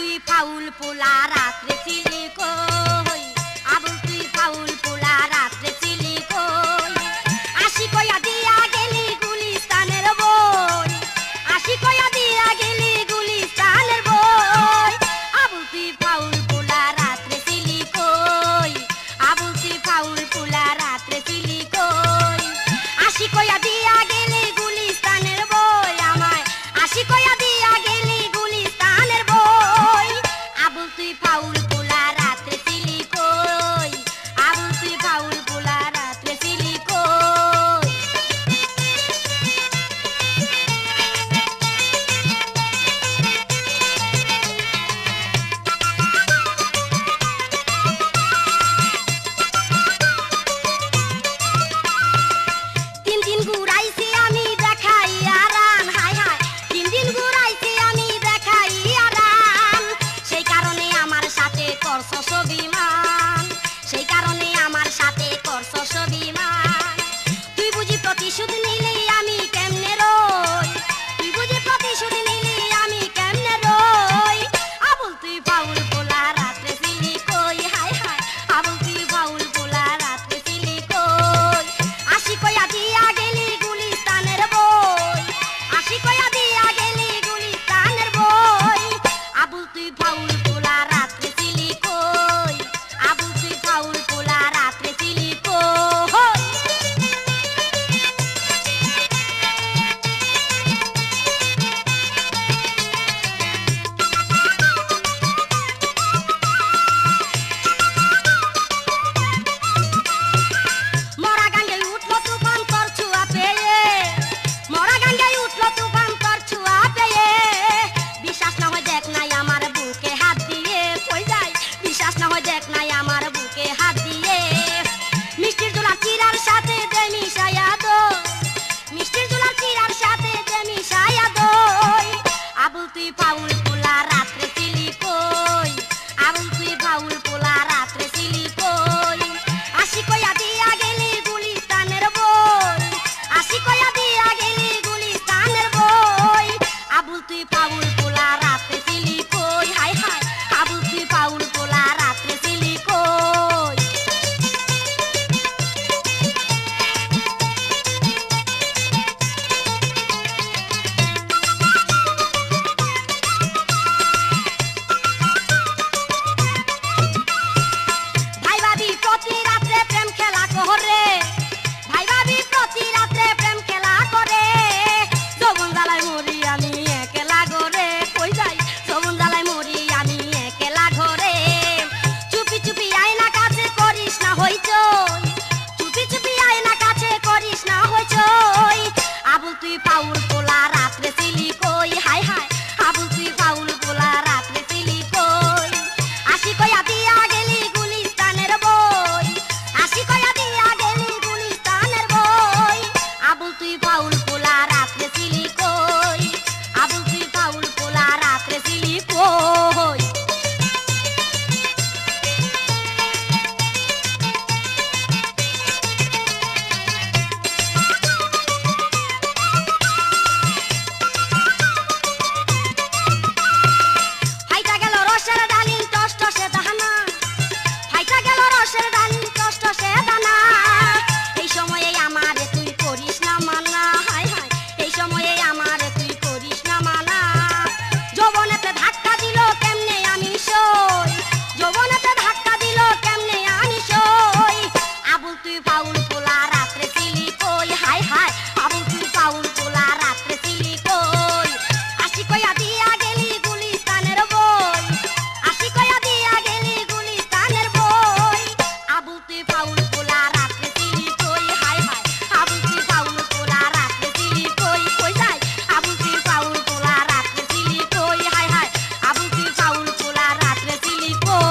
তুই ফাউল পোলা রাত্রে ছিলি কই, আবুল তুই ফাউল পোলা রাত্রে ছিলি কই, আশি কয়া দিয়া গেলি গুলিস্তানের বই, আশি কয়া দিয়া গেলি গুলিস্তানের বই, আবুল তুই ফাউল পোলা রাত্রে ছিলি কই, আবুল তুই ফাউল পোলা রাত্রে ছিলি কই, আশি কয়া দিয়া গেলি গুলিস্তানের বই, আমায় আশি কয়া দিয়া গেলি গুলিস্তানের বই, আবুল তুই ফাউল পোলা রাত্রে ছিলি কই, আবুল তুই ফাউল পোলা রাত্রে ছিলি কই। তিন দিন ঘুরাইছি আমি দেখাইয়া রান, হাই হাই তিন দিন ঘুরাইছি আমি দেখাইয়া রান, সেই কারণে আমার সাথে করছ অভিমান, সেই কারণে আমার সাথে করছ অভিমান, তুই বুঝি প্রতিশোধ নিলি আমি কেমনে রই, তুই বুঝি প্রতিশোধ নিলি আমি কেমনে রই, আবুল তুই ফাউল পোলা রাত্রে ছিলি কই, হাই হাই আবুল তুই ফাউল পোলা রাত্রে ছিলি কই, আশি কয়া দিয়া গেলি গুলিস্তানের বই, আশি কয়া দিয়া গেলি গুলিস্তানের বই, আবুল তুই ফাউল পোলা রাত্রে ছিলি কই, আবুল তুই ফাউল পোলা রাত্রে ছিলি কই। মরা গাঙ্গে উঠলো তুফান তোর ছুয়া পেয়ে, মরা গাঙ্গে উঠলো তুফান তোর ছুয়া পেয়ে, বিশ্বাস না হয় দেখ নাই আমার বুকে হাত দিয়ে, কই যাই বিশ্বাস না হয় দেখ নাই আমার বুকে হাত দিয়ে, মিষ্টির জোলা চিরার সাথে দে মিশাইয়া দই, মিষ্টির জোলা চিরার সাথে দে মিশাইয়া দই, আবুল তুই ফাউল পোলা রাত্রে ছিলি কই, আবুল তুই ফাউল পোলা রাত্রে ছিলি কই, আশি কয়া দিয়া গেলি গুলিস্তানের বই, আশি কয়া দিয়া গেলি গুলিস্তানের বই, আবুল তুই ফাউল পোলা রাত্রে ছিলি কই, হাই হাই আবুল তুই ফাউল পোলা রাত্রে ছিলি কই। ভাই ভাবি প্রতি রাত্রে প্রেম খেলা করে, ভাই ভাবি প্রতি রাত্রে প্রেম খেলা করে, যৌবন জ্বালায় মরি আমি একলা ঘরে, কই যাই যৌবন জ্বালায় মরি আমি একলা ঘরে, চুপি চুপি আয়না কাছে করিস না হইচই, চুপি চুপি আয়না কাছে করিস না হইচই, আবুল তুই ফাউল পোলা রাত্রে ছিলি কই, হাই হাই আবুল তুই ফাউল পোলা রাত্রে ছিলি কই, আশি কয়া দিয়া গেলি গুলিস্তানের বই, আশি কয়া দিয়া গেলি গুলিস্তানের বই, আবুল তুই ফাউল পোলা রাত্রে ছিলি কই, আবুল তুই ফাউল পোলা রাত্রে ছিলি কই। ফাইটা গেল রসের ডালিম টস টসে দানা, ফাইটা গেল রসের ডালিম টস টসে দানা, এই সময়ে আমারে তুই করিস না মানা, হাই হাই এই সময়ে আমারে তুই করিস না মানা, যৌবনেতে ধাক্কা দিল কেমনে আমি সই, যৌবনেতে ধাক্কা দিল কেমনে আমি সই, আবুল তুই ফাউল পোলা রাত্রে ছিলি কই, হাই হাই আবুল তুই ফাউল পোলা রাত্রে ছিলি কই, আশি কয়া দিয়া গেলি গুলিস্তানের বই, আশি কয়া দিয়া গেলি গুলিস্তানের বই, আবুল তুই ফাউল পোলা রাত্রে ছিলি কই, হাই হাই আবুল তুই ফাউল পোলা রাত্রে ছিলি কই, কই যাই আবুল তুই ফাউল পোলা রাত্রে ছিলি কই, হাই হাই আবুল তুই ফাউল পোলা রাত্রে ছিলি কই।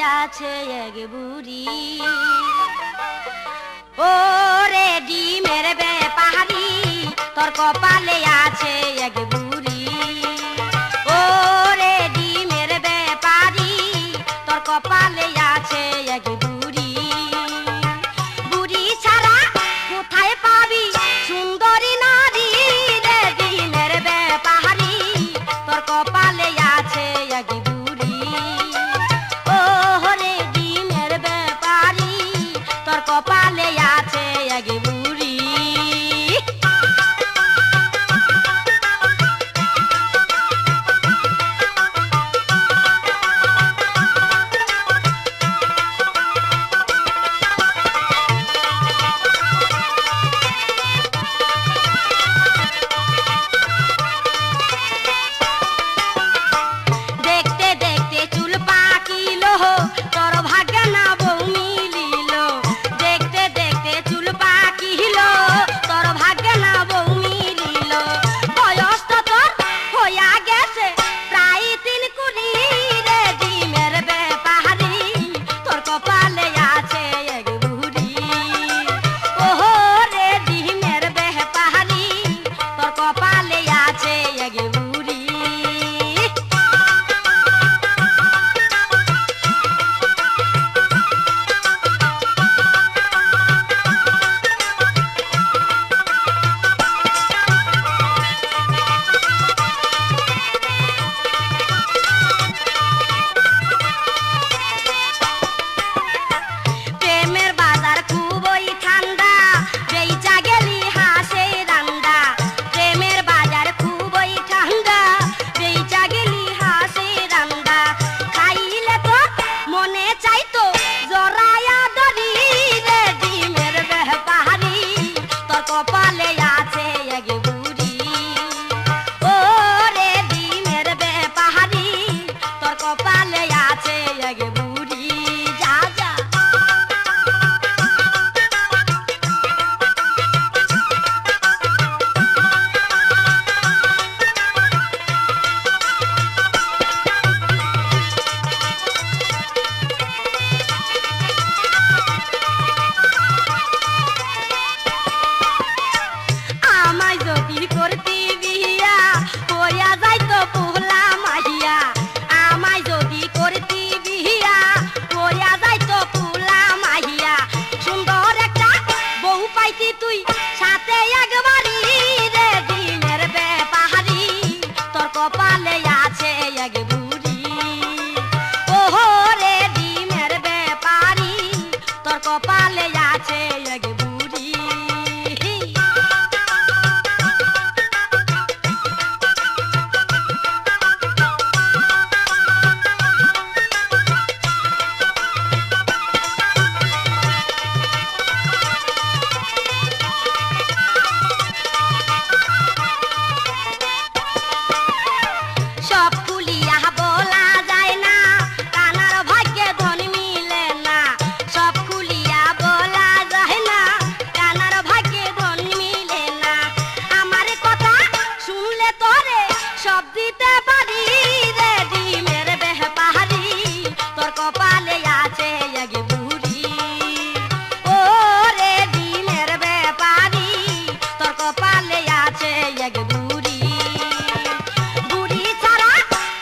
আছে এক বুড়ি ও রে ডিমের ব্যাপারী তোর কপালে আছে এক বুড়ি ও রে ডিমের ব্যাপারী তোর কপালে আছে এক বুড়ি বুড়ি ছাড়া কোথায় পাবি সুন্দরী নারী রে ডিমের ব্যাপারী তোর কপালে আছে এক বুড়ি ও রে ডিমের ব্যাপারী তোর কপালে আছে এক বুড়ি দেখতে দেখতে চুল পাকিল তোর ভাগ্যে না বউ মিলিল দেখতে দেখতে চুল পাকিল তোর ভাগ্যে না বউ মিলিল বয়স তো তোর হইয়া গেছে প্রায় 3 কুড়ি রে ডিমের ব্যাপারী তোর কপালে আছে এক বুড়ি ও রে ডিমের ব্যাপারী তোর কপালে আছে এক বুড়ি প্রেমের বাজার খুবই ঠান্ডা বেইচা গেলি হাসে রান্দা প্রেমের বাজার খুবই ঠান্ডা বেইচা গেলি হাসে রান্দা খাইলে তো মনে চাইতো জরায়া দরি রে ডিমের ব্যাপারী তোর কপালে আছে এক বুড়ি ও রে ডিমের ব্যাপারী তোর কপালে আছে এক বুড়ি যা যা আমায় যদি করতি বিয়া হইয়া যাইতো পোহলা মাহিয়া আমায় যদি করতি বিয়া হইয়া যাইতো পোহলা মাহিয়া সুন্দর একটা বউ পাইতি তুই সাথে একবারই রে ডিমের ব্যাপারী তোর কপালে আছে এক বুড়ি ও রে ডিমের ব্যাপারী তোর কপালে আছে এক বুড়ি সব খুলিয়া বলা যায় না কানার ভাগ্যে ধন মিলে না সব খুলিয়া বলা যায় না কানার ভাগ্যে ধন মিলে না আমার কথা শুনলে তোরে সব দিতে পারি রে ডিমের ব্যাপারী তোর কপালে আছে এক বুড়ি ও রে ডিমের ব্যাপারী তোর কপালে আছে এক বুড়ি বুড়ি ছাড়া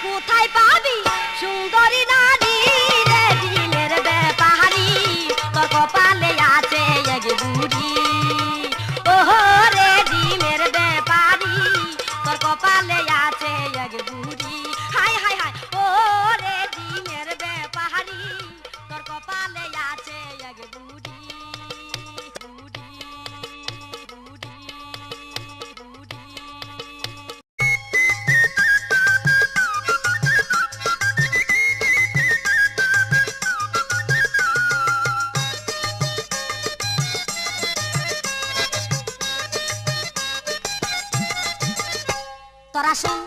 কোথায় পাবি সুন্দরী নারী রে ডিমের ব্যাপারী তোর কপালে আছে এক বুড়ি ও রে ডিমের ব্যাপারী তোর কপালে আছে এক বুড়ি হাই হাই হাই ও রে ডিমের ব্যাপারী তোর কপালে আছে এক বুড়ি বুড়ি বুড়ি বুড়ি তোরা শুন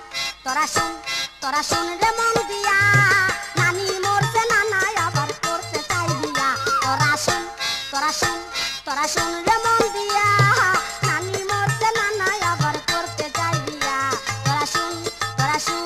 তোরা শুন তোরা শুন রে মন দিয়া নানি মরছে নানা আবার করতে চাই দিয়া তোরা শুন তোরা শুন তোরা শুন রে মন দিয়া নানি মরছে নানা আবার করতে চাই দিয়া তোরা শুন তোরা শুন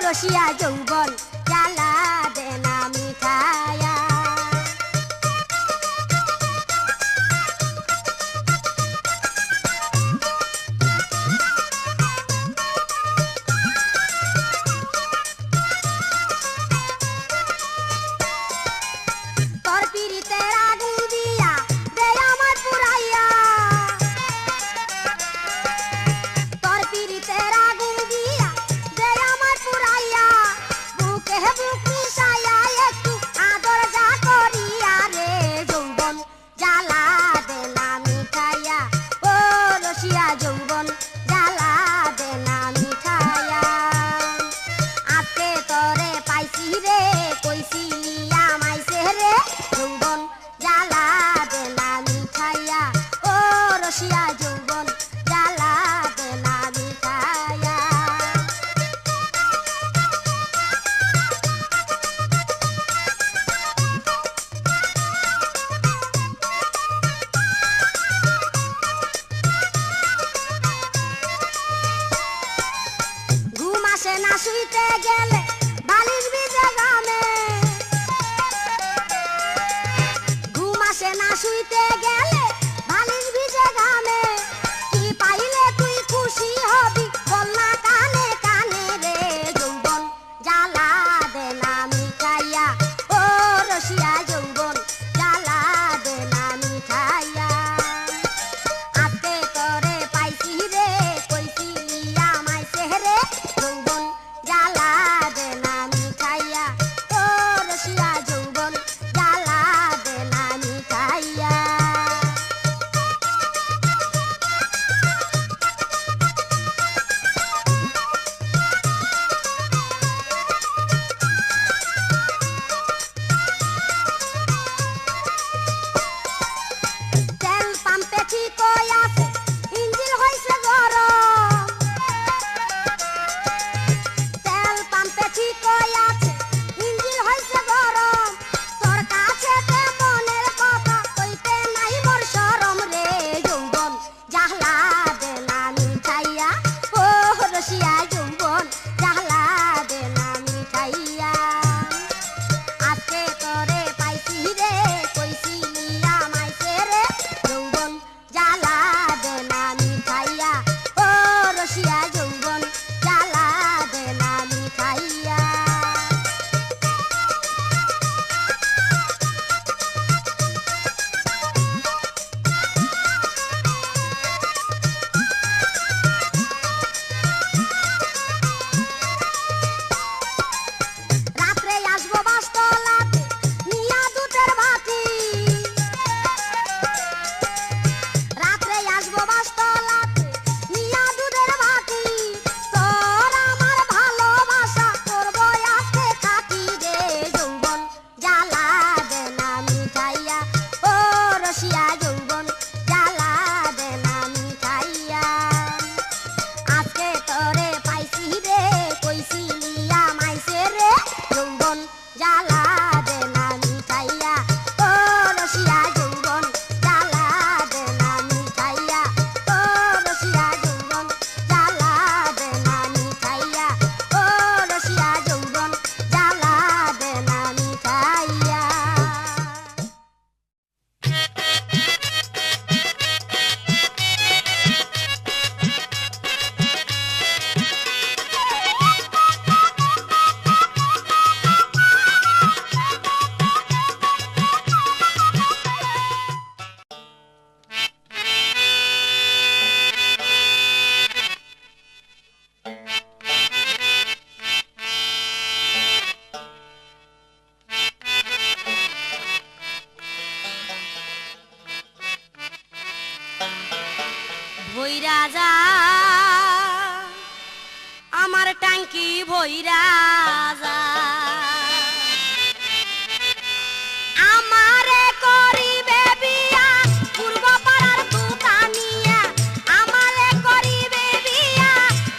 রসিয়া যৌবন জ্বালা দেনা মিঠায়া। তোর পিরিতের আগুন দিয়া দে আমার পুরাইয়া, তোর পিরিতের আগুন দিয়া দে আমার পুরাইয়া, বুকে বুক মিশাইয়া একটু আদর যা করিয়া রে যৌবন জ্বালা দেনা মিঠাইয়া। ও রসিয়া যৌবন জ্বালা দেনা মিঠাইয়া। আজকে তোরে পাইছি রে কইছিলি আমাইছে রে যৌবন জ্বালা দেনা মিঠাইয়া। ও রসিয়া যৌবন জ্বালা দেনা মিঠাইয়া। ভইরা যায় আমারে করিবে বিয়া পূর্ব পাড়ার তুতামিয়া আমারে করিবে বিয়া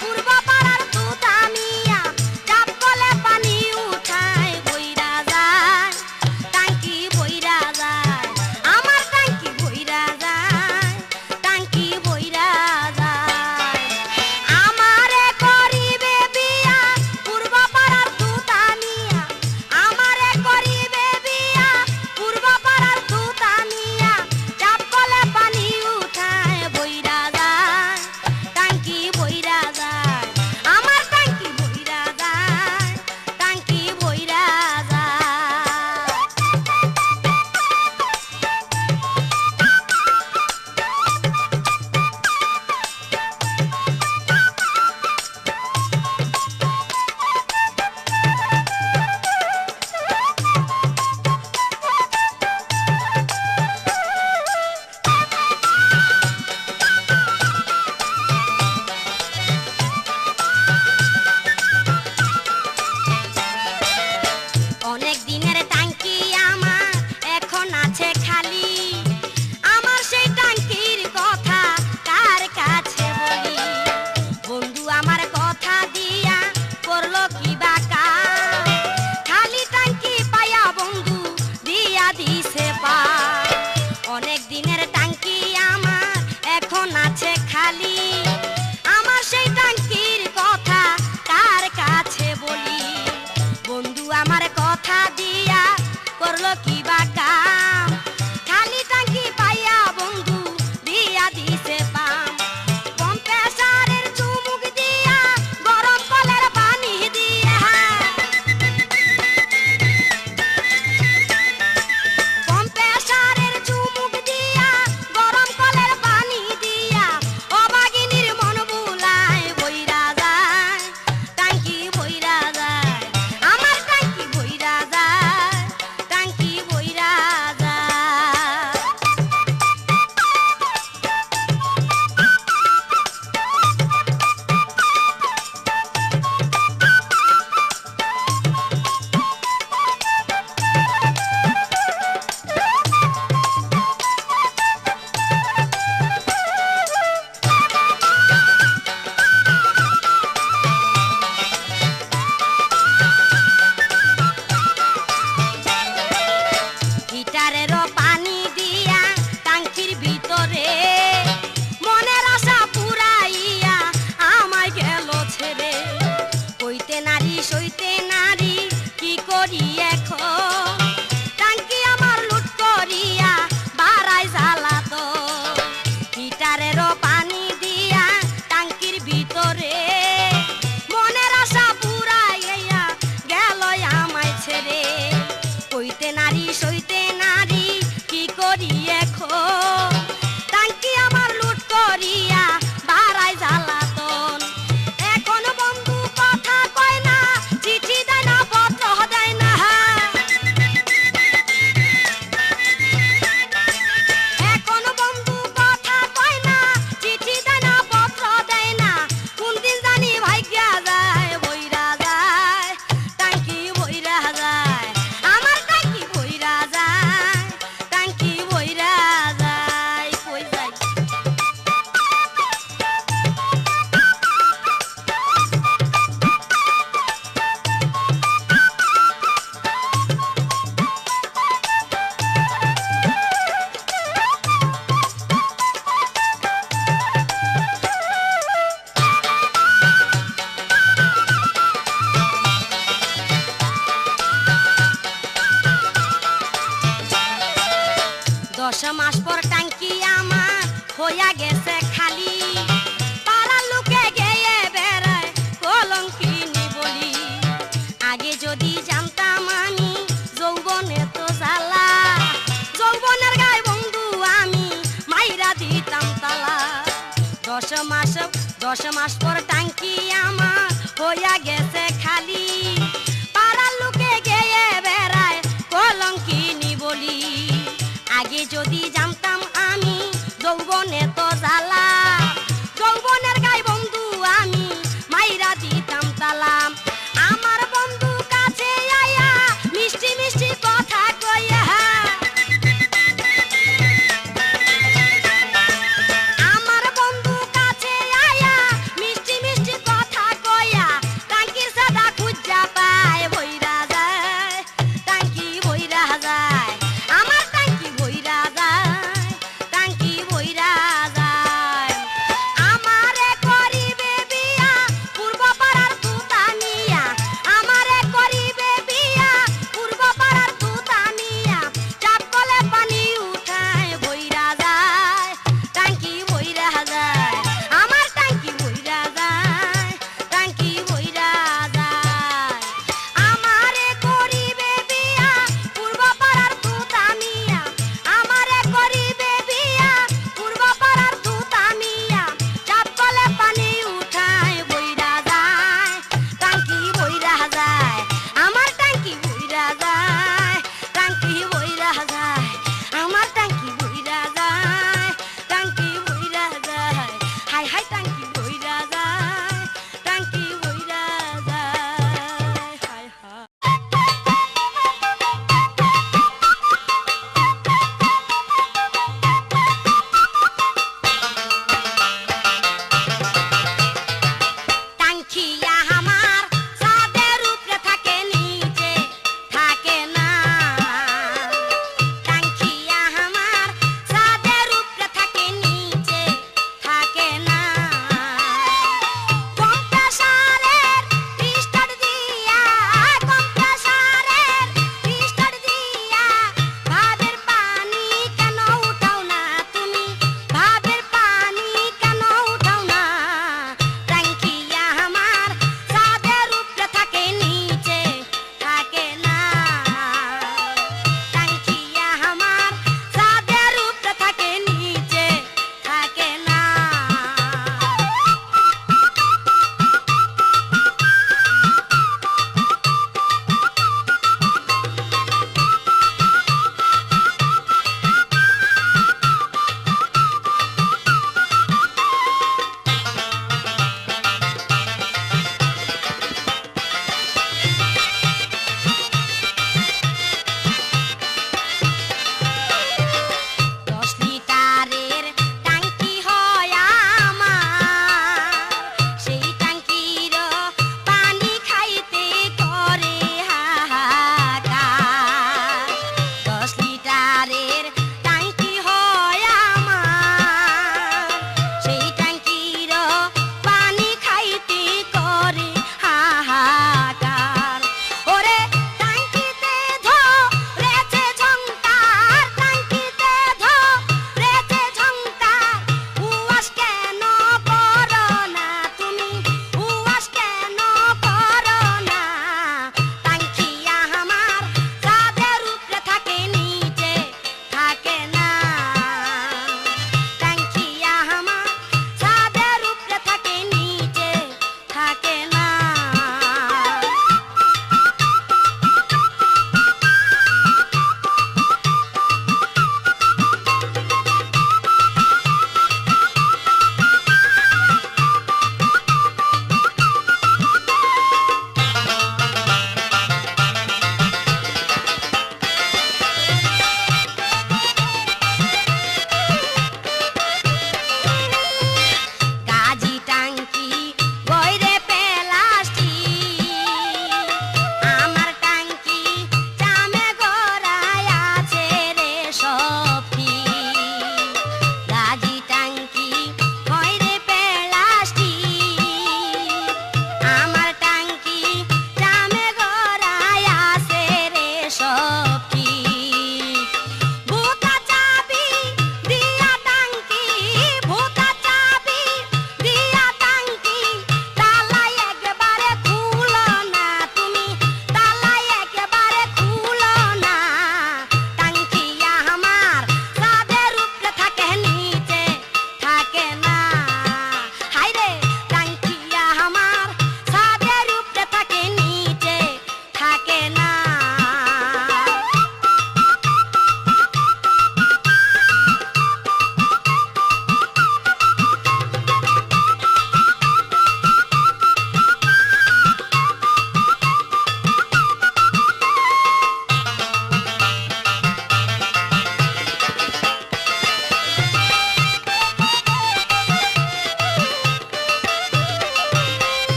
পূর্ব পাড়ার তুতামিয়া চাপ কলে পানি উঠায় ভইরা যায় টাঙ্কি ভইরা যায় আমার টাঙ্কি ভইরা যায় টাঙ্কি ভইরা যায় আমারে করিবে বিয়া পূর্ব পাড়ার তুতামিয়া আমারে করিবে বিয়া পূর্ব পাড়ার তুতামিয়া চাপ কলে পানি উঠায় ভইরা যায় টাঙ্কি ভইরা যায় আমার টাঙ্কি ভইরা যায় টাঙ্কি ভইরা যায় অনেক দিনের টাঙ্কি আমার এখন আছে খালি আমার সেই টাঙ্কির কথা কার কাছে বলি বন্ধু আমার কথা দিয়া করলো কি বা কাম খালি টাঙ্কি পায়া বন্ধু দিয়া দিছে পা অনেক দিনের টাঙ্কি আমার এখন আছে খালি আমার সেই টাঙ্কির কথা কার কাছে বলি বন্ধু আমার কথা দিয়া করলো কি বা কাম খালি টাঙ্কি পাইয়া বন্ধু দিয়া দিছে পাম কম প্রেসারের চুমুক দিয়া গরম কলের পানি দিয়া কম প্রেসারের চুমুক দিয়া গরম কলের পানি দিয়া অবাগিনীর মন বুলায় ভইরা যায় টাঙ্কি ভইরা যায় আমার টাঙ্কি ভইরা যায় টাঙ্কি ভইরা যায় হিটারেরও পানি দিয়া টাঙ্কির ভিতরে মনের আশা পুরাইয়া আমায় গেল ছেড়ে কইতে নারী সইতে নারী কি করি এখন টাঙ্কি আমার লুট করিয়া বাড়াই জ্বালাত হিটারেরও পানি দিয়া টাঙ্কির ভিতরে মনের আশা পুরাইয়া গেল আমায় ছেড়ে কইতে নারী সইতে নারী কি করি এখন টাঙ্কি আমার লুট করিয়া বাড়াই জ্বালাতন এখন বন্ধু কথা কয় না চিঠি দেয় না পত্র দেয় না এখন বন্ধু কথা কয় না চিঠি দেয় না পত্র দেয় না কোন দিন জানি ভাগ্যা যায় ভইরা যায় টাঙ্কি ভইরা যায় আমার টাঙ্কি ভইরা যায় টাঙ্কি ভইরা যায় কই যায় দশ মাস পর টাঙ্কি আমার হইয়া গেছে খালি পাড়ার লোকে গেয়ে বেড়ায় কলঙ্কিনী বলি আগে যদি জানতাম আমি যৌবনে তো জ্বালা যৌবনের গায়ে বন্ধু আমি মাইরা দিতাম তালা দশ মাস পর টাঙ্কি আমার হইয়া গেছে খালি পাড়ার লোকে গেয়ে বেড়ায় কলঙ্কিনী বলি আগে যদি জানতাম আমি যৌবনে তো জ্বালা যৌবনের গায়ে বন্ধু আমি মাইরা দিতাম তালা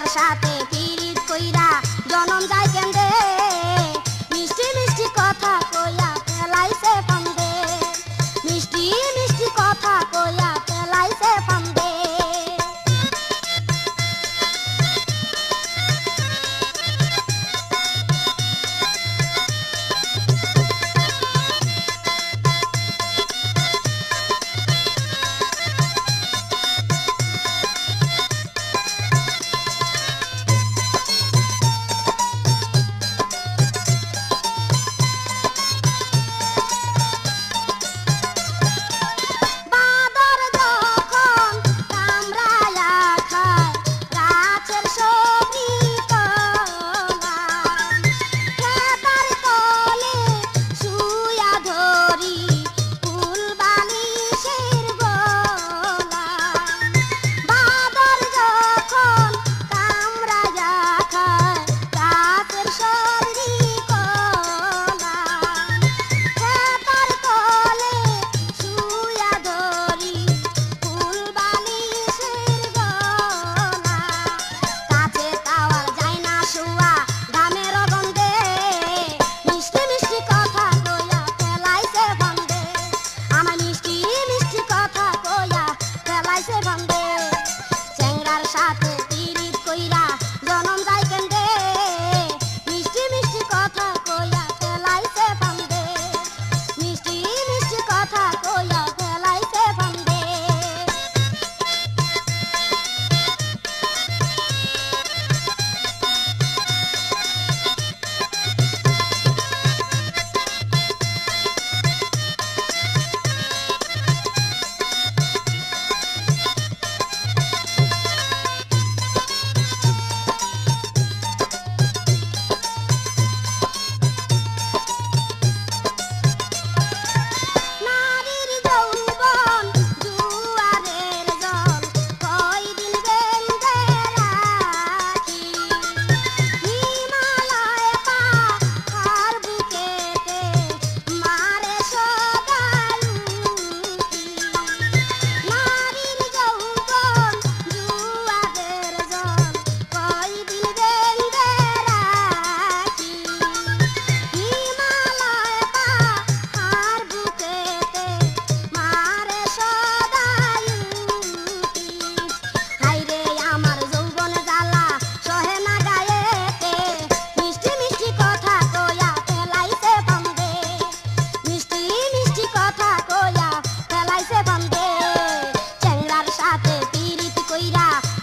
চ্যাংড়ার সাথে পিরিত কইরা জনম যায় কেন্দে মিষ্টি মিষ্টি কথা কইয়া ফেলাইছে ফান্দে মিষ্টি মিষ্টি কথা কইয়া ফেলাইছে ফান্দে চ্যাংড়ার সাথে পিরিত কইরা জনম যায় কেন্দে মিষ্টি মিষ্টি কথা কইয়া ফেলাইছে ফান্দে মিষ্টি মিষ্টি কথা কইয়া ফেলাইছে ফান্দে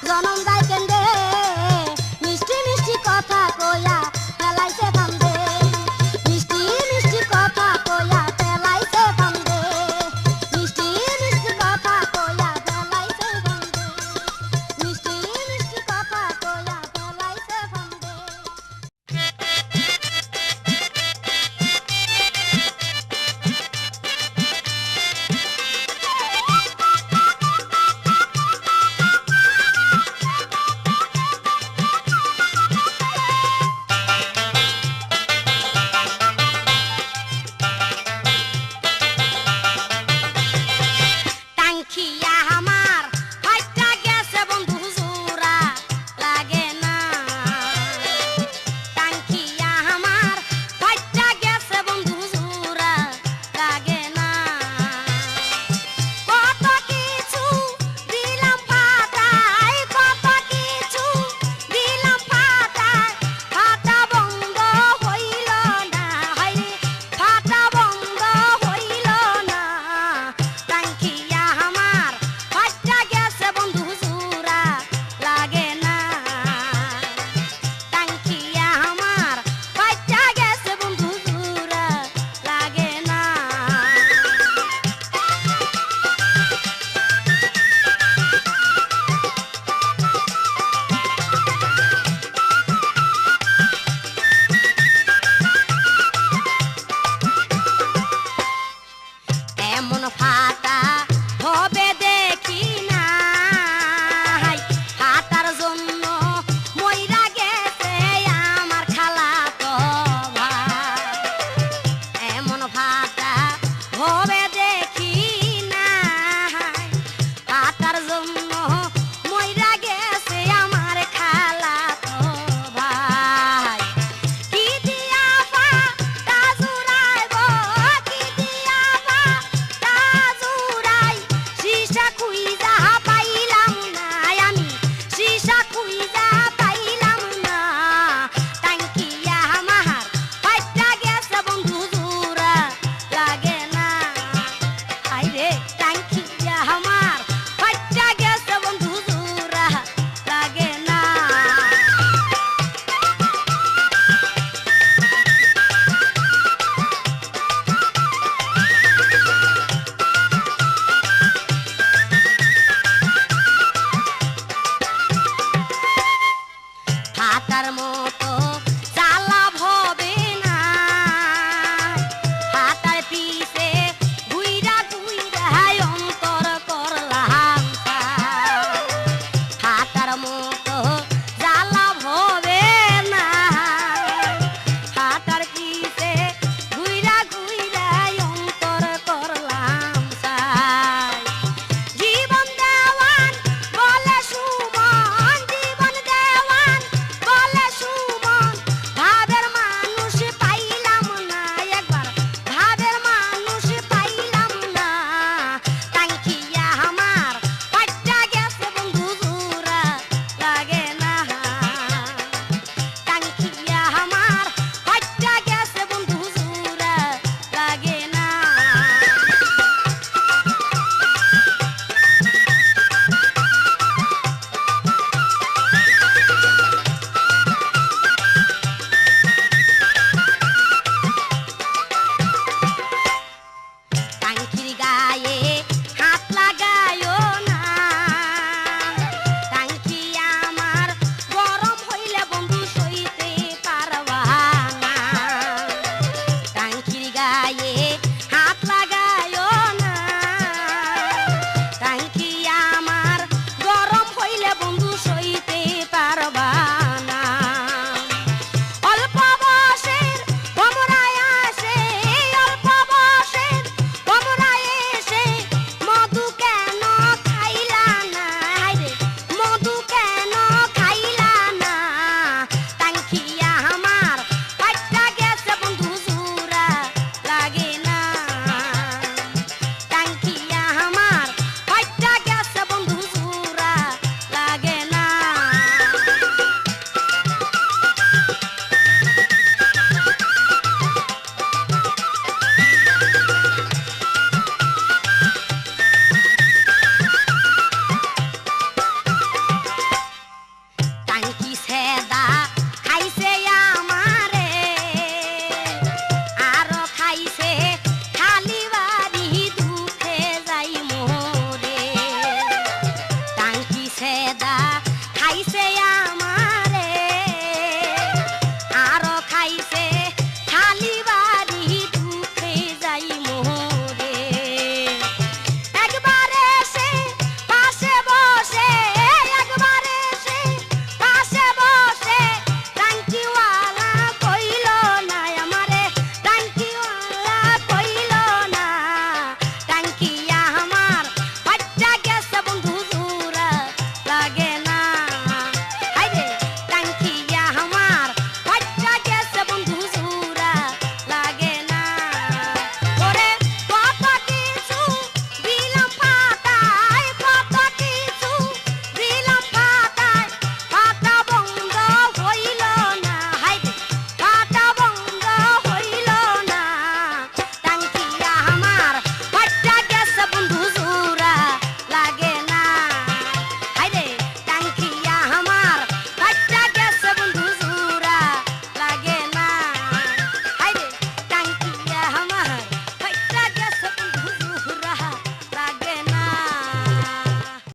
জনম